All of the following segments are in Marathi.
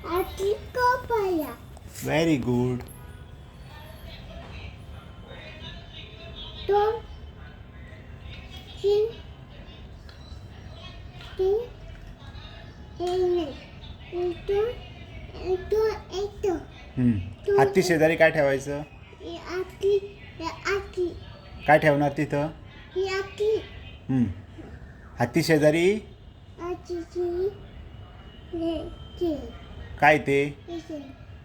आती कपाया. Very good. दोन तीन तीन एक हत्ती शेजारी काय ठेवायचं? आती आती काय ठेवणार तिथं? आती हत्ती शेजारी आती काय ते?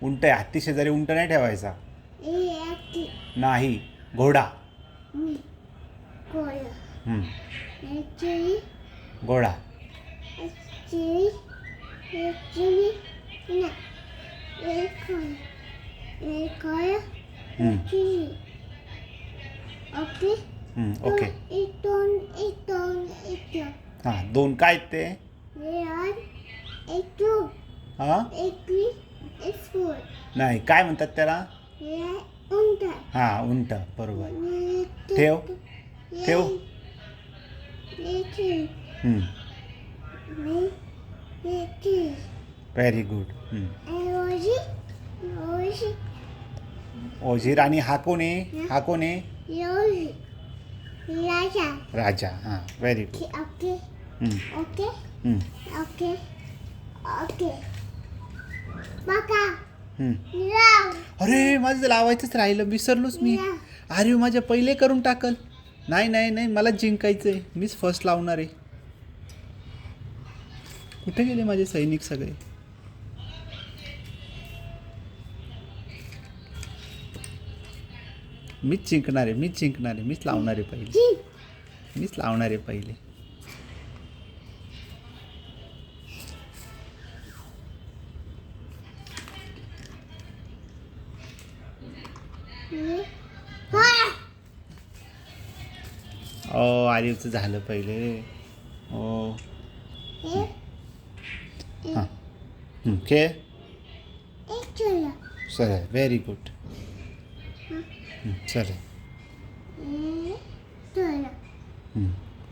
उंट आहे. हत्ती शेजारी उंट नाही ठेवायचा. आती नाही, घोडा. कोला घोडा. ओके. हां, दोन काय आहेत ते? हां, नाही, काय म्हणतात त्याला? हां, उंट. बरोबर. ठेव. ठेव. Very good. ओझीर. आणि हा कोण आहे? हा कोण आहे? राजा. हां, व्हेरी गुड. अरे, माझं लावायचंच राहिलं, विसरलोच मी. अरे, माझ्या पहिले करून टाकल. नाही नाही नाही, मला जिंकायचं आहे. मीच फर्स्ट लावणार आहे. कुठे गेले माझे सैनिक सगळे? मीच जिंकणार आहे, मीच जिंकणार आहे, मीच लावणार आहे पहिले. मीच लावणार आहे पहिले. आर्यचं झालं पहिले. हां, खेळ. Sir, very good. Sir,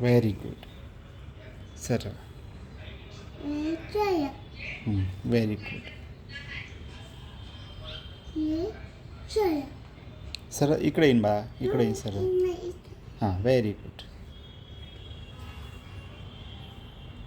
very good. Sir, very good. Sir, इकडे येईन बा, इकडे येईन सर. हां, व्हेरी गुड.